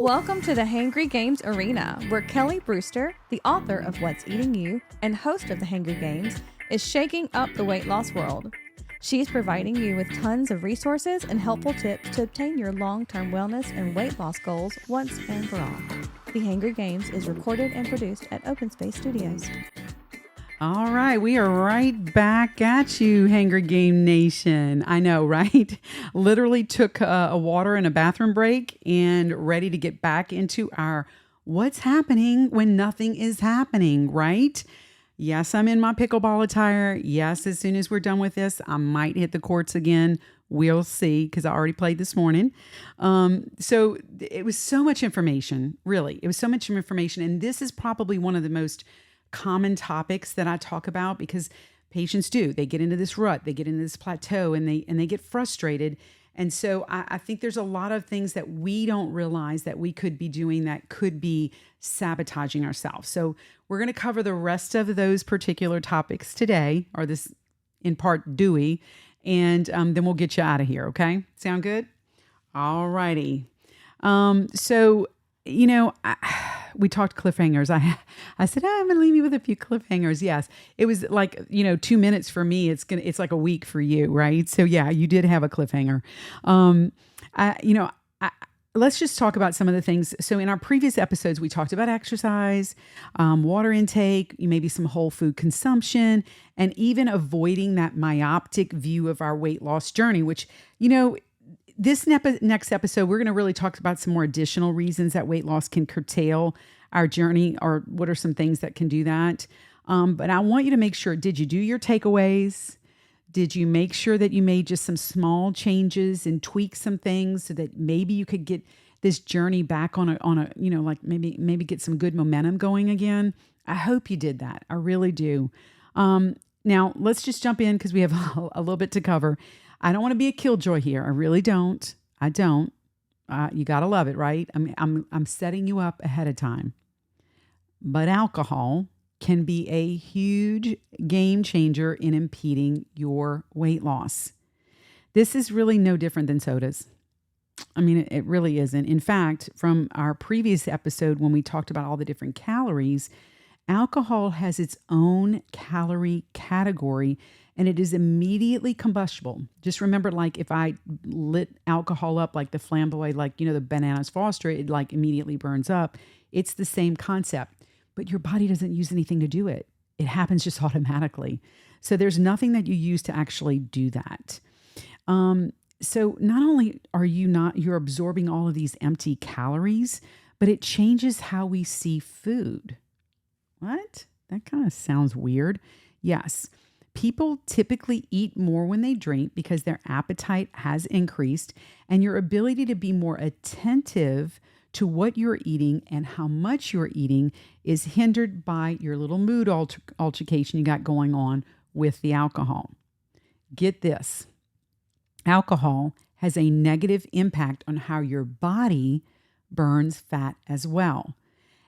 Welcome to the Hangry Games Arena, where Kelly Brewster, the author of What's Eating You and host of the Hangry Games, is shaking up the weight loss world. She's providing you with tons of resources and helpful tips to obtain your long-term wellness and weight loss goals once and for all. The Hangry Games is recorded and produced at Open Space Studios. All right, we are right back at you, Hangry Game Nation. I know, right? Literally took a water and a bathroom break and ready to get back into our what's happening when nothing is happening, right? Yes, I'm in my pickleball attire. Yes, as soon as we're done with this, I might hit the courts again. We'll see, because I already played this morning. So it was so much information, really. It was so much information. And this is probably one of the most common topics that I talk about, because patients do. They get into this rut, they get into this plateau, and they get frustrated. And so I think there's a lot of things that we don't realize that we could be doing that could be sabotaging ourselves. So we're going to cover the rest of those particular topics today, or this in part Dewey, and then we'll get you out of here. Okay, sound good? All righty. We talked cliffhangers. I said, I'm going to leave you with a few cliffhangers. Yes. It was like, 2 minutes for me. It's like a week for you. Right. So yeah, you did have a cliffhanger. Let's just talk about some of the things. So in our previous episodes, we talked about exercise, water intake, maybe some whole food consumption, and even avoiding that myopic view of our weight loss journey, which, this next episode, we're going to really talk about some more additional reasons that weight loss can curtail our journey, or what are some things that can do that. But I want you to make sure, did you do your takeaways? Did you make sure that you made just some small changes and tweak some things so that maybe you could get this journey back on a maybe get some good momentum going again? I hope you did that. I really do. Now let's just jump in, because we have a little bit to cover. I don't want to be a killjoy here. I really don't. I don't. You got to love it, right? I'm setting you up ahead of time. But alcohol can be a huge game changer in impeding your weight loss. This is really no different than sodas. I mean, it really isn't. In fact, from our previous episode when we talked about all the different calories, alcohol has its own calorie category, and it is immediately combustible. Just remember, like if I lit alcohol up like the flamboy, the bananas Foster, it like immediately burns up. It's the same concept, but your body doesn't use anything to do it. It happens just automatically. So there's nothing that you use to actually do that. So not only you're absorbing all of these empty calories, but it changes how we see food. What? That kind of sounds weird. Yes. People typically eat more when they drink because their appetite has increased, and your ability to be more attentive to what you're eating and how much you're eating is hindered by your little mood altercation you got going on with the alcohol. Get this. Alcohol has a negative impact on how your body burns fat as well.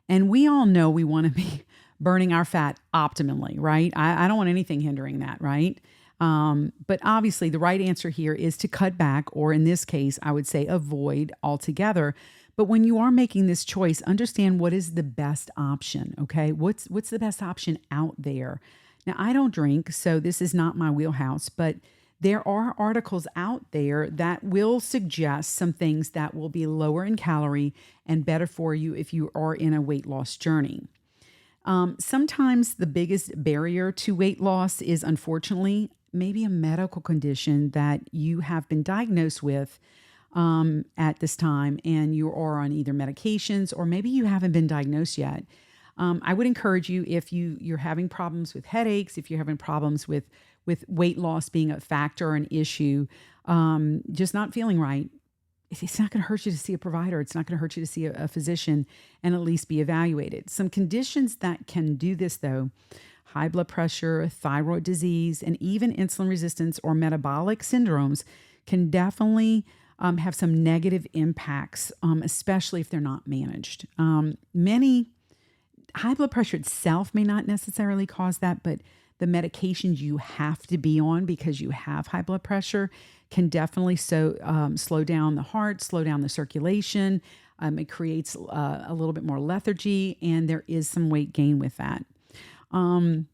And we all know we want to be burning our fat optimally, right? I don't want anything hindering that, right? But obviously the right answer here is to cut back, or in this case, I would say avoid altogether. But when you are making this choice, understand what is the best option, okay? What's the best option out there? Now, I don't drink, so this is not my wheelhouse, but there are articles out there that will suggest some things that will be lower in calorie and better for you if you are in a weight loss journey. Sometimes the biggest barrier to weight loss is, unfortunately, maybe a medical condition that you have been diagnosed with at this time, and you are on either medications, or maybe you haven't been diagnosed yet. I would encourage you, if you're having problems with headaches, if you're having problems with weight loss being a factor or an issue, just not feeling right, it's not going to hurt you to see a provider. It's not going to hurt you to see a physician and at least be evaluated. Some conditions that can do this, though: high blood pressure, thyroid disease, and even insulin resistance or metabolic syndromes can definitely have some negative impacts, especially if they're not managed. High blood pressure itself may not necessarily cause that, but the medications you have to be on because you have high blood pressure can definitely slow down the heart, slow down the circulation, It creates a little bit more lethargy, and there is some weight gain with that. Um,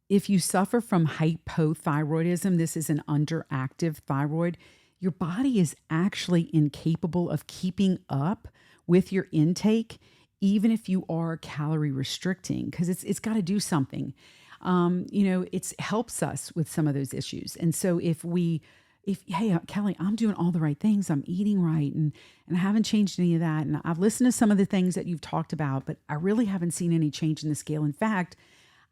if you suffer from hypothyroidism, this is an underactive thyroid, your body is actually incapable of keeping up with your intake, even if you are calorie restricting, because it's got to do something. It helps us with some of those issues. And so if hey, Kelly, I'm doing all the right things, I'm eating right, and I haven't changed any of that, and I've listened to some of the things that you've talked about, but I really haven't seen any change in the scale. In fact,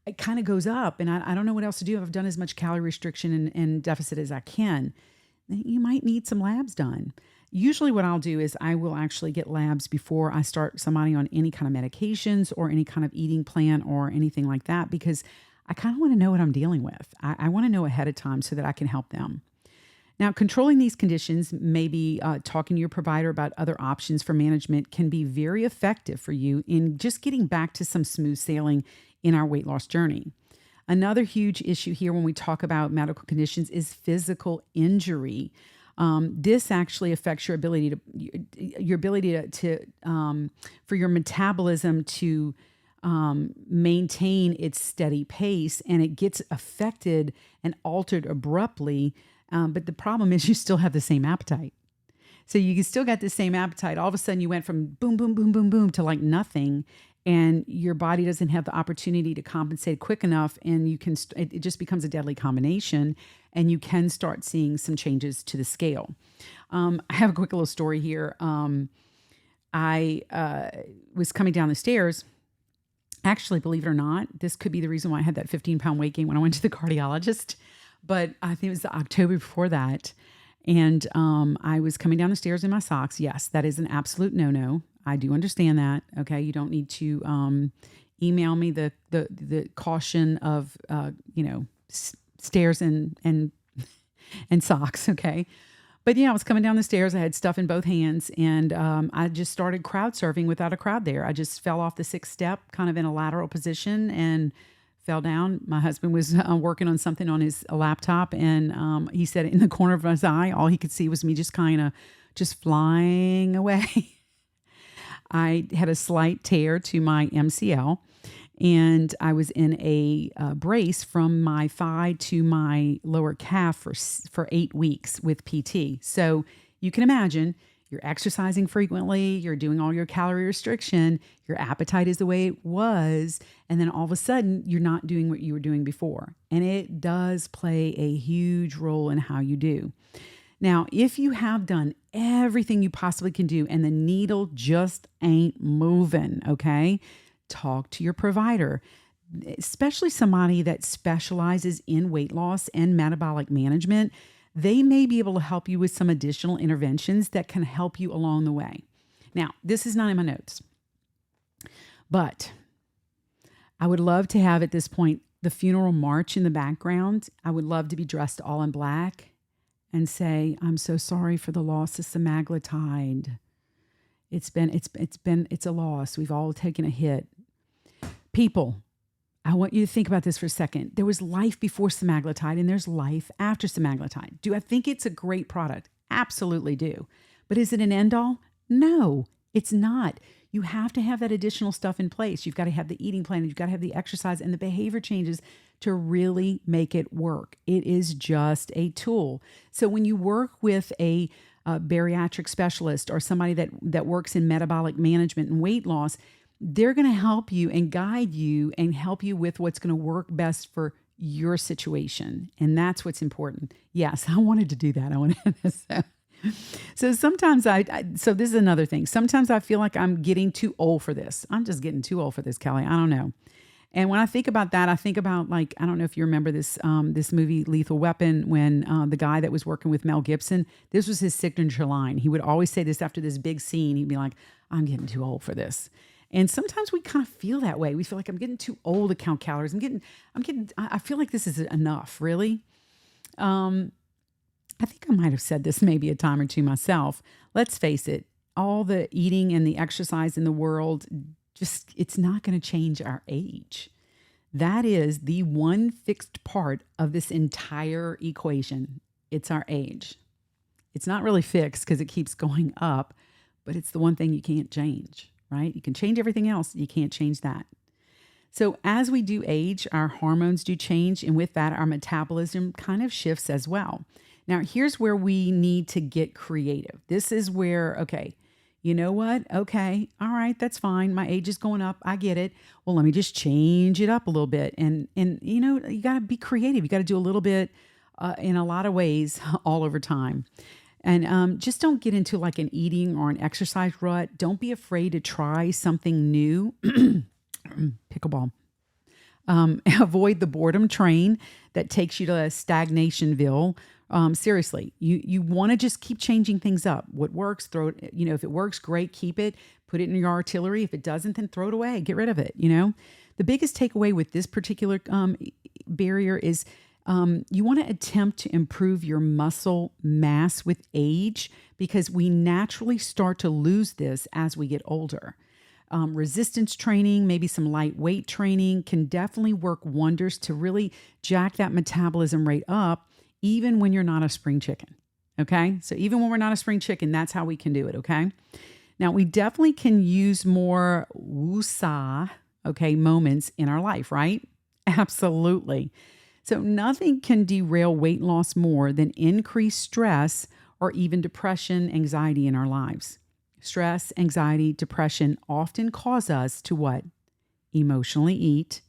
it kind of goes up, and I don't know what else to do. I've done as much calorie restriction and deficit as I can. You might need some labs done. Usually what I'll do is I will actually get labs before I start somebody on any kind of medications or any kind of eating plan or anything like that, because I kind of want to know what I'm dealing with. I want to know ahead of time so that I can help them. Now, controlling these conditions, maybe talking to your provider about other options for management, can be very effective for you in just getting back to some smooth sailing in our weight loss journey. Another huge issue here when we talk about medical conditions is physical injury. This actually affects your ability for your metabolism to maintain its steady pace, and it gets affected and altered abruptly. But the problem is you still have the same appetite. So you still got the same appetite. All of a sudden you went from boom, boom, boom, boom, boom to like nothing. And your body doesn't have the opportunity to compensate quick enough. And it just becomes a deadly combination. And you can start seeing some changes to the scale. I have a quick little story here. I was coming down the stairs. Actually, believe it or not, this could be the reason why I had that 15-pound weight gain when I went to the cardiologist. But I think it was the October before that. And I was coming down the stairs in my socks. Yes, that is an absolute no-no. I do understand that. Okay, you don't need to email me the caution of stairs and socks. Okay, but yeah, I was coming down the stairs. I had stuff in both hands, and I just started crowd surfing without a crowd there. I just fell off the 6th step, kind of in a lateral position, and fell down. My husband was working on something on his laptop, and he said in the corner of his eye, all he could see was me just kind of just flying away. I had a slight tear to my MCL, and I was in a brace from my thigh to my lower calf for 8 weeks with PT. So you can imagine, you're exercising frequently, you're doing all your calorie restriction, your appetite is the way it was, and then all of a sudden you're not doing what you were doing before. And it does play a huge role in how you do. Now, if you have done everything you possibly can do and the needle just ain't moving, okay, talk to your provider, especially somebody that specializes in weight loss and metabolic management. They may be able to help you with some additional interventions that can help you along the way. Now, this is not in my notes, but I would love to have at this point the funeral march in the background. I would love to be dressed all in black and say, I'm so sorry for the loss of semaglutide. It's a loss. We've all taken a hit. People, I want you to think about this for a second. There was life before semaglutide and there's life after semaglutide. Do I think it's a great product? Absolutely do. But is it an end all? No, it's not. You have to have that additional stuff in place. You've got to have the eating plan. You've got to have the exercise and the behavior changes to really make it work. It is just a tool. So when you work with a bariatric specialist or somebody that works in metabolic management and weight loss, they're going to help you and guide you and help you with what's going to work best for your situation. And that's what's important. Yes, I wanted to do that. I wanted to. So sometimes so this is another thing. Sometimes I feel like I'm getting too old for this. I'm just getting too old for this, Kelly. I don't know. And when I think about that, I think about, like, I don't know if you remember this movie Lethal Weapon, when the guy that was working with Mel Gibson, this was his signature line. He would always say this after this big scene. He'd be like, I'm getting too old for this. And sometimes we kind of feel that way. We feel like I'm getting too old to count calories. I feel like this is enough, really. I think I might have said this maybe a time or two myself. Let's face it, all the eating and the exercise in the world, it's not going to change our age. That is the one fixed part of this entire equation. It's our age. It's not really fixed because it keeps going up, but it's the one thing you can't change, right? You can change everything else. You can't change that. So as we do age, our hormones do change, and with that, our metabolism kind of shifts as well. Now, here's where we need to get creative. This is where, okay, you know what? Okay, all right, that's fine. My age is going up. I get it. Well, let me just change it up a little bit. And you got to be creative. You got to do a little bit in a lot of ways all over time. And just don't get into like an eating or an exercise rut. Don't be afraid to try something new. Pickleball. Avoid the boredom train that takes you to stagnationville. Seriously, you want to just keep changing things up. What works, throw it. If it works, great, keep it. Put it in your artillery. If it doesn't, then throw it away. Get rid of it. The biggest takeaway with this particular barrier is you want to attempt to improve your muscle mass with age, because we naturally start to lose this as we get older. Resistance training, maybe some light weight training can definitely work wonders to really jack that metabolism rate up, even when you're not a spring chicken. Okay. So even when we're not a spring chicken, that's how we can do it. Okay. Now we definitely can use more woosah, moments in our life, right? Absolutely. So nothing can derail weight loss more than increased stress or even depression, anxiety in our lives. Stress, anxiety, depression often cause us to what? Emotionally eat,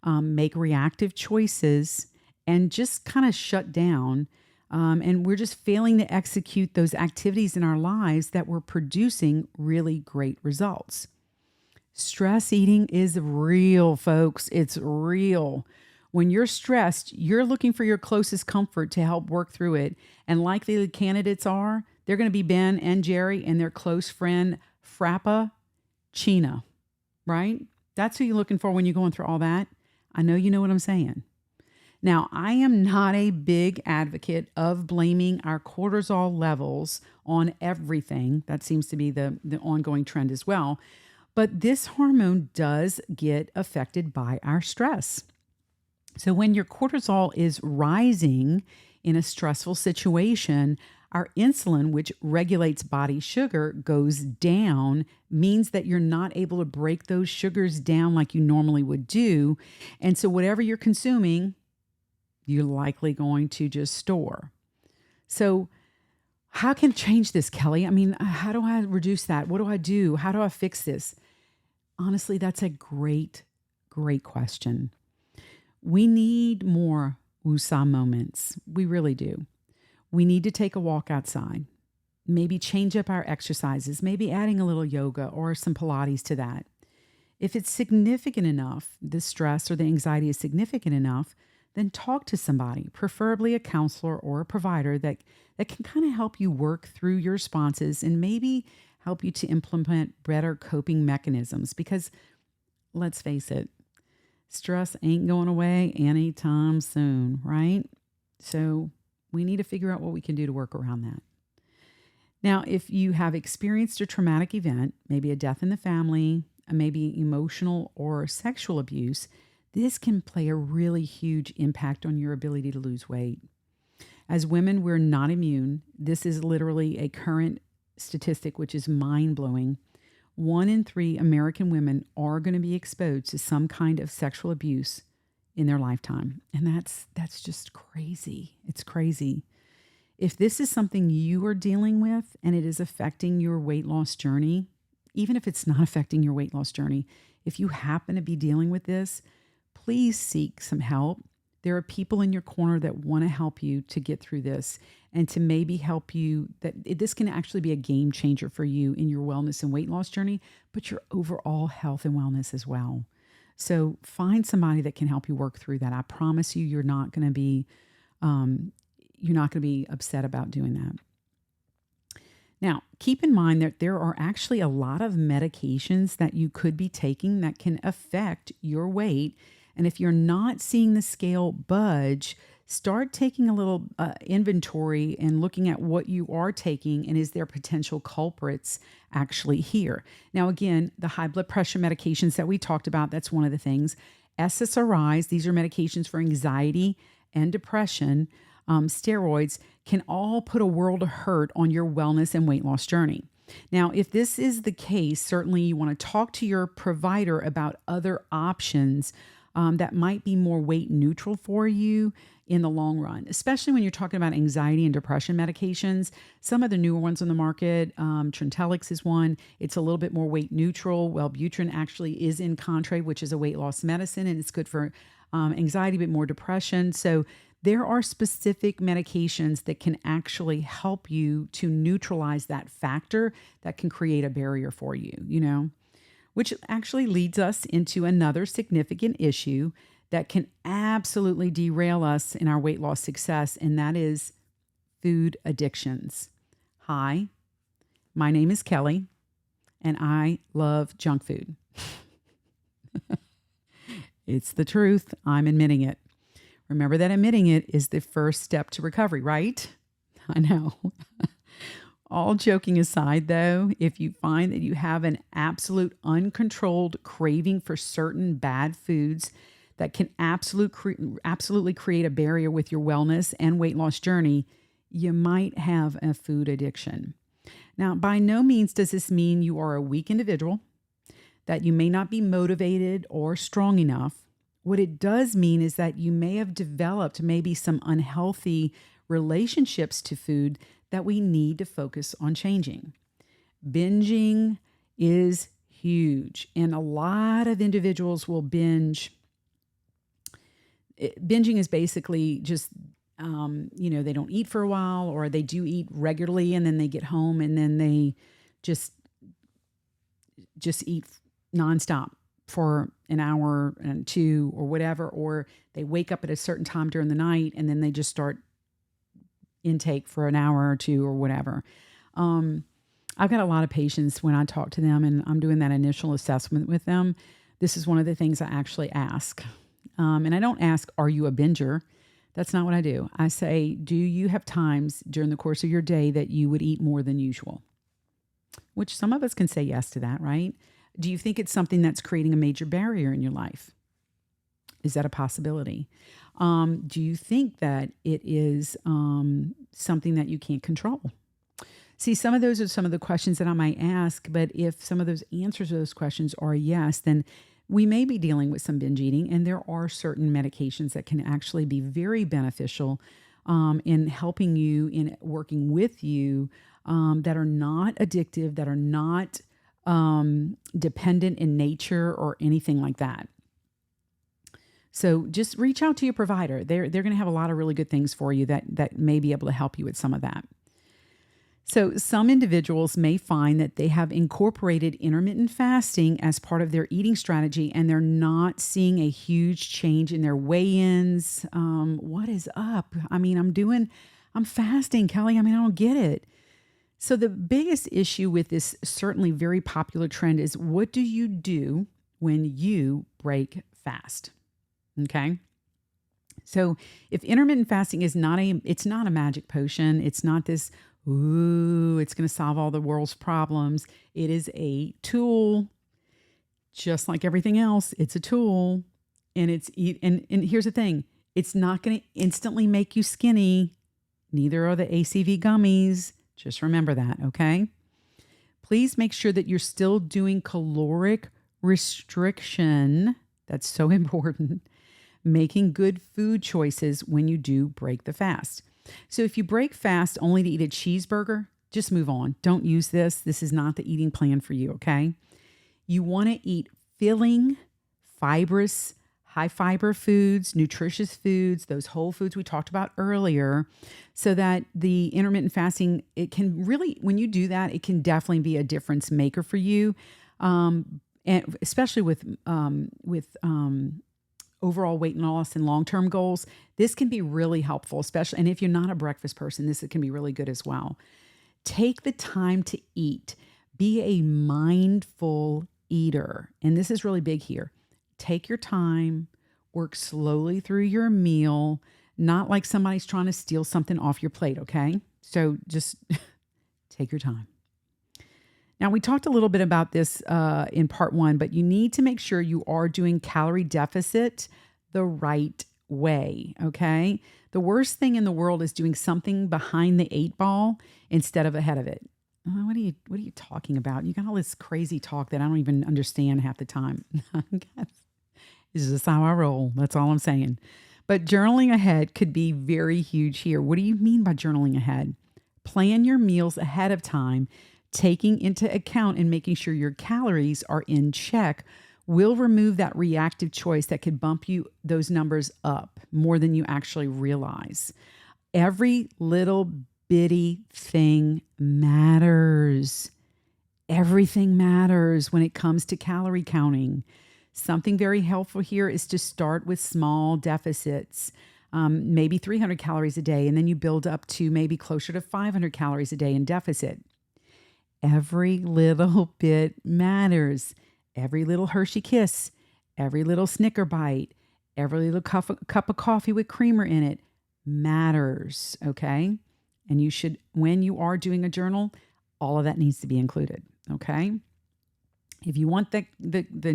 make reactive choices, and just kind of shut down. And we're just failing to execute those activities in our lives that were producing really great results. Stress eating is real, folks. It's real. When you're stressed, you're looking for your closest comfort to help work through it. And likely the candidates are, they're going to be Ben and Jerry and their close friend, Frappuccino, right? That's who you're looking for when you're going through all that. I know you know what I'm saying. Now, I am not a big advocate of blaming our cortisol levels on everything. That seems to be the ongoing trend as well. But this hormone does get affected by our stress. So when your cortisol is rising in a stressful situation, our insulin, which regulates body sugar, goes down, means that you're not able to break those sugars down like you normally would do. And so whatever you're consuming, you're likely going to just store. So how can I change this, Kelly? I mean, how do I reduce that? What do I do? How do I fix this? Honestly, that's a great, great question. We need more woosah moments. We really do. We need to take a walk outside, maybe change up our exercises, maybe adding a little yoga or some Pilates to that. If it's significant enough, the stress or the anxiety is significant enough, then talk to somebody, preferably a counselor or a provider that can kind of help you work through your responses and maybe help you to implement better coping mechanisms. Because let's face it, stress ain't going away anytime soon, right? So we need to figure out what we can do to work around that. Now, if you have experienced a traumatic event, maybe a death in the family, maybe emotional or sexual abuse, this can play a really huge impact on your ability to lose weight. As women, we're not immune. This is literally a current statistic, which is mind-blowing. 1 in 3 American women are going to be exposed to some kind of sexual abuse in their lifetime. And that's just crazy. It's crazy. If this is something you are dealing with and it is affecting your weight loss journey, even if it's not affecting your weight loss journey, if you happen to be dealing with this, please seek some help. There are people in your corner that want to help you to get through this and to maybe help you this can actually be a game changer for you in your wellness and weight loss journey, but your overall health and wellness as well. So find somebody that can help you work through that. I promise you, you're not going to be upset about doing that. Now, keep in mind that there are actually a lot of medications that you could be taking that can affect your weight. And if you're not seeing the scale budge, start taking a little inventory and looking at what you are taking and is there potential culprits actually here. Now, again, the high blood pressure medications that we talked about, that's one of the things. SSRIs, these are medications for anxiety and depression. Steroids can all put a world of hurt on your wellness and weight loss journey. Now, if this is the case, certainly you want to talk to your provider about other options that might be more weight neutral for you in the long run, especially when you're talking about anxiety and depression medications. Some of the newer ones on the market, Trintellix is one. It's a little bit more weight neutral. Wellbutrin actually is in Contrave, which is a weight loss medicine, and it's good for anxiety, but more depression. So there are specific medications that can actually help you to neutralize that factor that can create a barrier for you, which actually leads us into another significant issue that can absolutely derail us in our weight loss success, and that is food addictions. Hi, my name is Kelly, and I love junk food. It's the truth. I'm admitting it. Remember that admitting it is the first step to recovery, right? I know. All joking aside, though, if you find that you have an absolute uncontrolled craving for certain bad foods that can absolutely create a barrier with your wellness and weight loss journey, you might have a food addiction. Now, by no means does this mean you are a weak individual, that you may not be motivated or strong enough. What it does mean is that you may have developed maybe some unhealthy relationships to food that we need to focus on changing. Binging is huge, and a lot of individuals will binge. Binging is basically just, they don't eat for a while, or they do eat regularly, and then they get home and then they just eat nonstop for an hour and two or whatever, or they wake up at a certain time during the night and then they just start intake for an hour or two or whatever. I've got a lot of patients when I talk to them and I'm doing that initial assessment with them. This is one of the things I actually ask. And I don't ask, are you a binger? That's not what I do. I say, do you have times during the course of your day that you would eat more than usual? Which some of us can say yes to that, right? Do you think it's something that's creating a major barrier in your life? Is that a possibility? Do you think that it is something that you can't control? See, some of those are some of the questions that I might ask, but if some of those answers to those questions are yes, then we may be dealing with some binge eating, and there are certain medications that can actually be very beneficial in helping you, in working with you, that are not addictive, that are not dependent in nature or anything like that. So just reach out to your provider. They're going to have a lot of really good things for you that may be able to help you with some of that. So some individuals may find that they have incorporated intermittent fasting as part of their eating strategy, and they're not seeing a huge change in their weigh-ins. What is up? I mean, I'm fasting, Kelly. I don't get it. So the biggest issue with this certainly very popular trend is, what do you do when you break fast? Okay. So if intermittent fasting is it's not a magic potion. It's not this, it's going to solve all the world's problems. It is a tool, just like everything else. It's a tool, and and here's the thing. It's not going to instantly make you skinny. Neither are the ACV gummies. Just remember that, okay? Please make sure that you're still doing caloric restriction. That's so important. Making good food choices when you do break the fast. So if you break fast only to eat a cheeseburger, just move on. Don't use this. This is not the eating plan for you, okay? You want to eat filling, fibrous, high fiber foods, nutritious foods, those whole foods we talked about earlier, so that the intermittent fasting, it can really, when you do that, it can definitely be a difference maker for you, and especially with overall weight loss and long-term goals. This can be really helpful, especially, and if you're not a breakfast person, this can be really good as well. Take the time to eat. Be a mindful eater. And this is really big here. Take your time, work slowly through your meal, not like somebody's trying to steal something off your plate, okay? So just take your time. Now, we talked a little bit about this in part one, but you need to make sure you are doing calorie deficit the right way, okay? The worst thing in the world is doing something behind the 8 ball instead of ahead of it, What are you talking about? You got all this crazy talk that I don't even understand half the time. This is just how I roll. That's all I'm saying. But journaling ahead could be very huge here. What do you mean by journaling ahead? Plan your meals ahead of time, taking into account and making sure your calories are in check will remove that reactive choice that could bump you those numbers up more than you actually realize. Every little bitty thing matters. Everything matters when it comes to calorie counting. Something very helpful here is to start with small deficits, maybe 300 calories a day, and then you build up to maybe closer to 500 calories a day in deficit. Every little bit matters. Every little Hershey Kiss, every little Snicker bite, every little cup of coffee with creamer in it matters, okay? And you should, when you are doing a journal, all of that needs to be included, okay? If you want the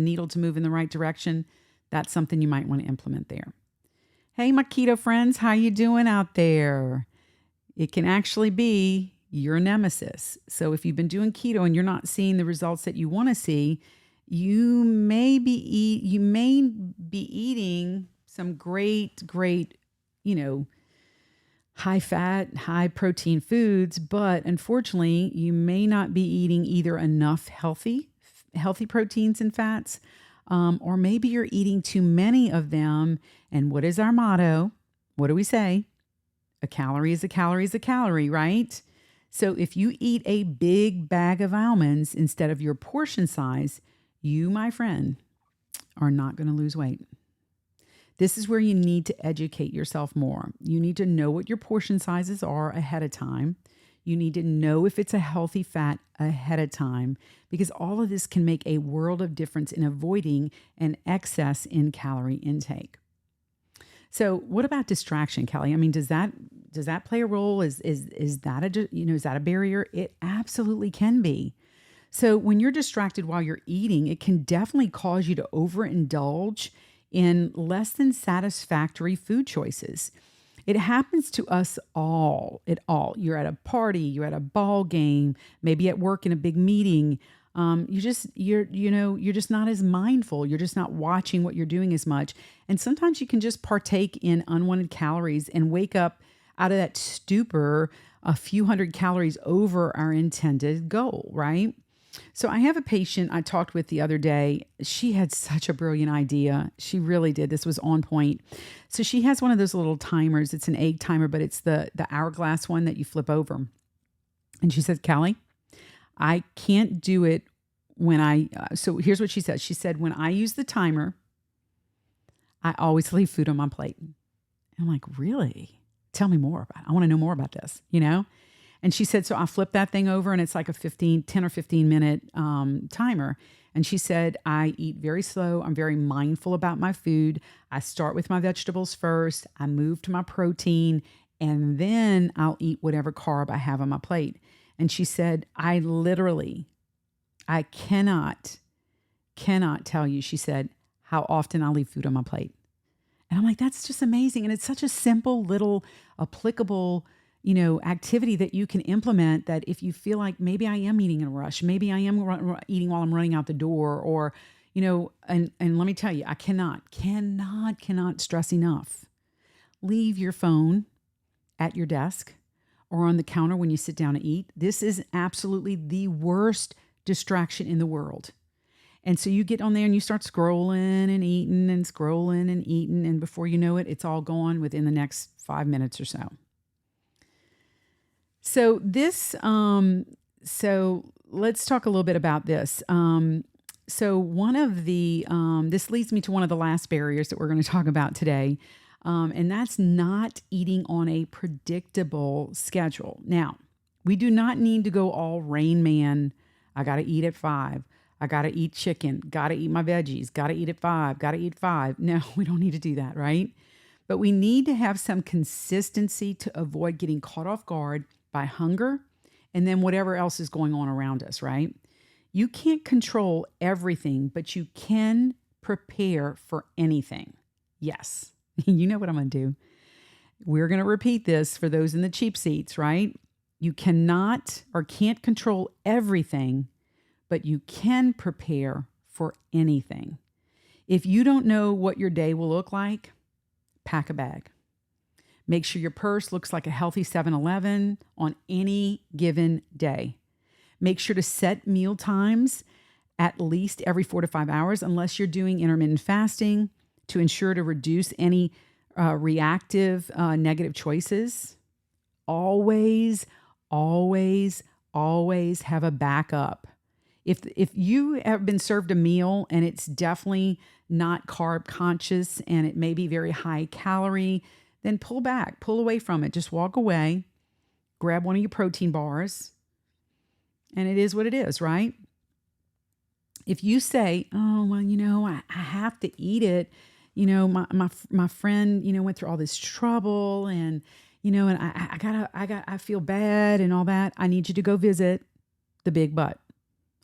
needle to move in the right direction, that's something you might want to implement there. Hey, my keto friends, how you doing out there? It can actually be your nemesis. So if you've been doing keto and you're not seeing the results that you want to see, you may be eating some great, high fat, high protein foods, but unfortunately, you may not be eating either enough healthy proteins and fats, or maybe you're eating too many of them. And what is our motto? What do we say? A calorie is a calorie is a calorie, right? So if you eat a big bag of almonds instead of your portion size, you, my friend, are not going to lose weight. This is where you need to educate yourself more. You need to know what your portion sizes are ahead of time. You need to know if it's a healthy fat ahead of time, because all of this can make a world of difference in avoiding an excess in calorie intake. So what about distraction, Kelly? I mean, does that play a role? Is that a barrier? It absolutely can be. So when you're distracted while you're eating, it can definitely cause you to overindulge in less than satisfactory food choices. It happens to us all. You're at a party, you're at a ball game, maybe at work in a big meeting. You're just not as mindful. You're just not watching what you're doing as much. And sometimes you can just partake in unwanted calories and wake up out of that stupor a few hundred calories over our intended goal, right? So I have a patient I talked with the other day. She had such a brilliant idea. She really did. This was on point. So she has one of those little timers. It's an egg timer, but it's the hourglass one that you flip over. And she says, Callie, I can't do it when so here's what she said. She said, when I use the timer, I always leave food on my plate. And I'm like, really? Tell me more about it. I want to know more about this, And she said, so I flip that thing over and it's like a 10 or 15 minute timer. And she said, I eat very slow. I'm very mindful about my food. I start with my vegetables first. I move to my protein, and then I'll eat whatever carb I have on my plate. And she said, I cannot tell you, she said, how often I leave food on my plate. And I'm like, that's just amazing. And it's such a simple little applicable activity that you can implement, that if you feel like maybe I am eating in a rush, maybe I am eating while I'm running out the door, or, and let me tell you, I cannot stress enough. Leave your phone at your desk or on the counter when you sit down to eat. This is absolutely the worst distraction in the world. And so you get on there and you start scrolling and eating and scrolling and eating. And before you know it, it's all gone within the next 5 minutes or so. So so let's talk a little bit about this. So one of the, this leads me to one of the last barriers that we're going to talk about today. And that's not eating on a predictable schedule. Now, we do not need to go all Rain Man. I got to eat at 5. I got to eat chicken. Got to eat my veggies. Got to eat at 5. Got to eat 5. No, we don't need to do that, right? But we need to have some consistency to avoid getting caught off guard by hunger and then whatever else is going on around us, right? You can't control everything, but you can prepare for anything. Yes, you know what I'm going to do. We're going to repeat this for those in the cheap seats, right? You cannot or can't control everything, but you can prepare for anything. If you don't know what your day will look like, pack a bag. Make sure your purse looks like a healthy 7-Eleven on any given day. Make sure to set meal times at least every 4 to 5 hours, unless you're doing intermittent fasting, to ensure to reduce any reactive negative choices. Always, always, always have a backup. If you have been served a meal and it's definitely not carb conscious and it may be very high calorie, then pull back, pull away from it. Just walk away, grab one of your protein bars, and it is what it is, right? If you say, oh, well, I have to eat it. My friend, went through all this trouble and, and I feel bad and all that. I need you to go visit the big butt,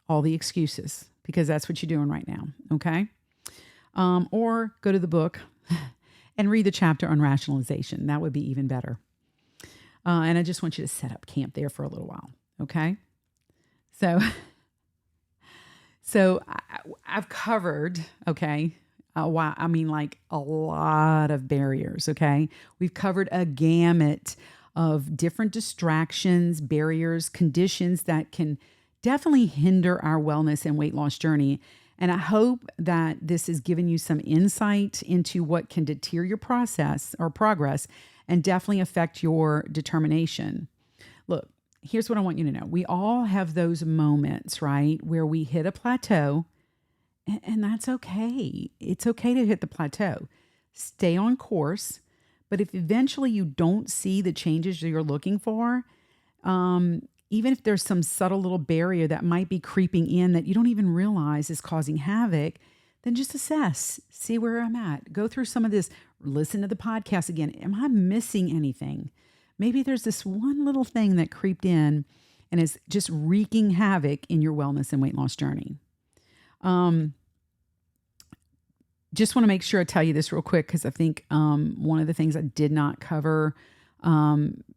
all the excuses, because that's what you're doing right now. Okay. Or go to the book and read the chapter on rationalization. That would be even better. And I just want you to set up camp there for a little while. Okay. So I've covered, okay, a lot of barriers, okay? We've covered a gamut of different distractions, barriers, conditions that can definitely hinder our wellness and weight loss journey. And I hope that this has given you some insight into what can deter your process or progress and definitely affect your determination. Look, here's what I want you to know. We all have those moments, right, where we hit a plateau, and that's okay. It's okay to hit the plateau. Stay on course. But if eventually you don't see the changes you're looking for, even if there's some subtle little barrier that might be creeping in that you don't even realize is causing havoc, then just assess, see where I'm at. Go through some of this, listen to the podcast again. Am I missing anything? Maybe there's this one little thing that creeped in and is just wreaking havoc in your wellness and weight loss journey. Just want to make sure I tell you this real quick, because I think one of the things I did not cover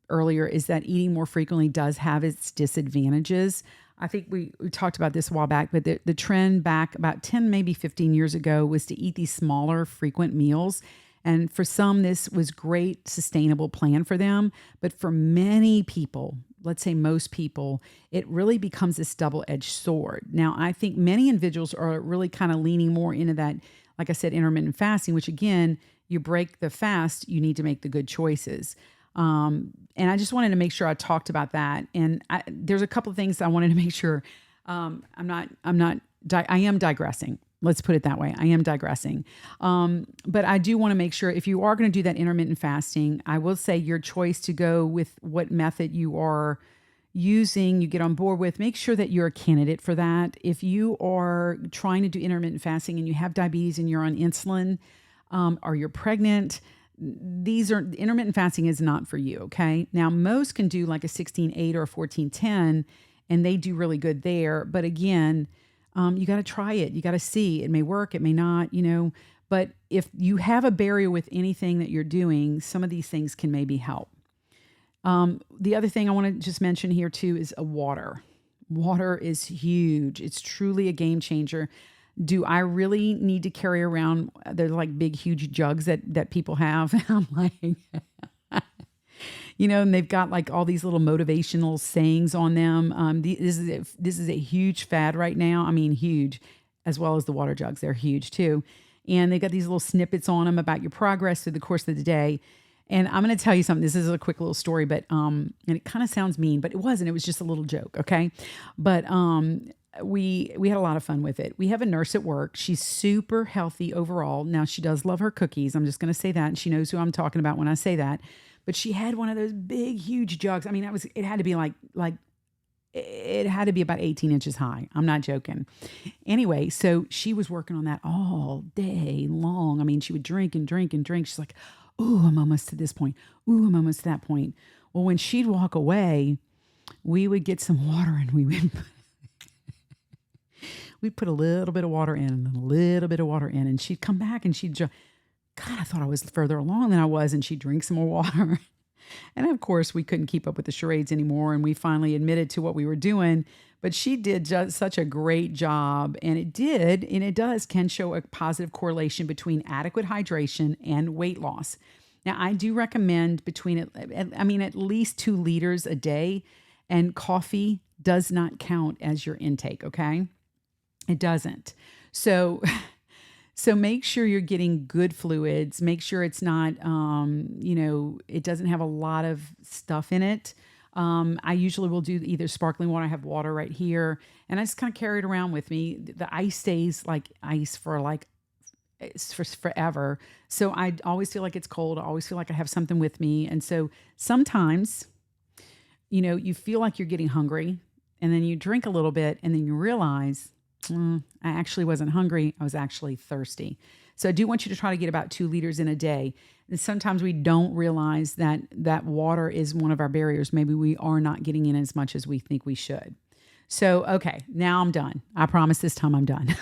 earlier is that eating more frequently does have its disadvantages. I think we talked about this a while back, but the trend back about 10, maybe 15 years ago was to eat these smaller, frequent meals. And for some, this was great, sustainable plan for them. But for many people, let's say most people, it really becomes this double-edged sword. Now, I think many individuals are really kind of leaning more into that, like I said, intermittent fasting, which again, you break the fast, you need to make the good choices. And I just wanted to make sure I talked about that. And there's a couple of things I wanted to make sure I am digressing. Let's put it that way. I am digressing. But I do want to make sure if you are going to do that intermittent fasting, I will say your choice to go with what method you are using, you get on board with, make sure that you're a candidate for that. If you are trying to do intermittent fasting and you have diabetes and you're on insulin, or you're pregnant, intermittent fasting is not for you. Okay. Now most can do like a 16-8 or a 14-10 and they do really good there. But again, you got to try it. You got to see. It may work, it may not, but if you have a barrier with anything that you're doing, some of these things can maybe help. The other thing I want to just mention here too is water. Water is huge. It's truly a game changer. Do I really need to carry around, they're like big, huge jugs that people have? I'm like, and they've got like all these little motivational sayings on them. This is a huge fad right now. I mean, huge, as well as the water jugs. They're huge too. And they got these little snippets on them about your progress through the course of the day. And I'm going to tell you something. This is a quick little story, but and it kind of sounds mean, but it wasn't. It was just a little joke, okay? But we had a lot of fun with it. We have a nurse at work. She's super healthy overall. Now, she does love her cookies. I'm just going to say that, and she knows who I'm talking about when I say that. But she had one of those big, huge jugs. I mean, it had to be it had to be about 18 inches high. I'm not joking. Anyway, so she was working on that all day long. I mean, she would drink and drink and drink. She's like, "Ooh, I'm almost to this point. Ooh, I'm almost to that point." Well, when she'd walk away, we would get some water and we'd put a little bit of water in and a little bit of water in. And she'd come back and God, I thought I was further along than I was. And she'd drink some more water. And of course, we couldn't keep up with the charades anymore. And we finally admitted to what we were doing. But she did just such a great job. And it does, can show a positive correlation between adequate hydration and weight loss. Now, I do recommend at least 2 liters a day. And coffee does not count as your intake, okay? It doesn't. So make sure you're getting good fluids. Make sure it's not, it doesn't have a lot of stuff in it. I usually will do either sparkling water. I have water right here, and I just kind of carry it around with me. The ice stays like ice it's for forever. So I always feel like it's cold. I always feel like I have something with me. And so sometimes, you feel like you're getting hungry, and then you drink a little bit, and then you realize, I actually wasn't hungry. I was actually thirsty. So I do want you to try to get about 2 liters in a day. And sometimes we don't realize that water is one of our barriers. Maybe we are not getting in as much as we think we should. So, okay, now I'm done. I promise this time I'm done.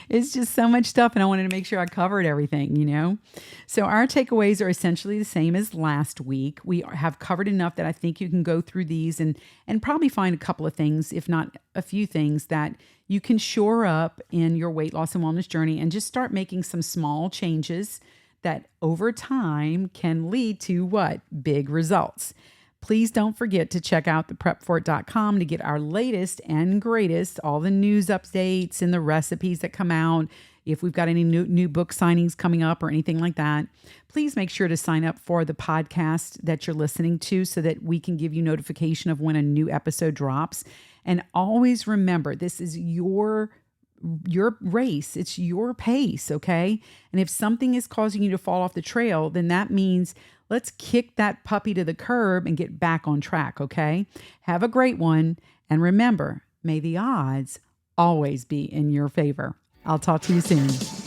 It's just so much stuff, and I wanted to make sure I covered everything. So our takeaways are essentially the same as last week. We have covered enough that I think you can go through these and probably find a couple of things, if not a few things, that you can shore up in your weight loss and wellness journey, and just start making some small changes that over time can lead to what? Big results. Please don't forget to check out theprepfort.com to get our latest and greatest, all the news updates and the recipes that come out. If we've got any new book signings coming up or anything like that, please make sure to sign up for the podcast that you're listening to so that we can give you notification of when a new episode drops. And always remember, this is your race. It's your pace, okay? And if something is causing you to fall off the trail, then that means let's kick that puppy to the curb and get back on track, okay? Have a great one. And remember, may the odds always be in your favor. I'll talk to you soon.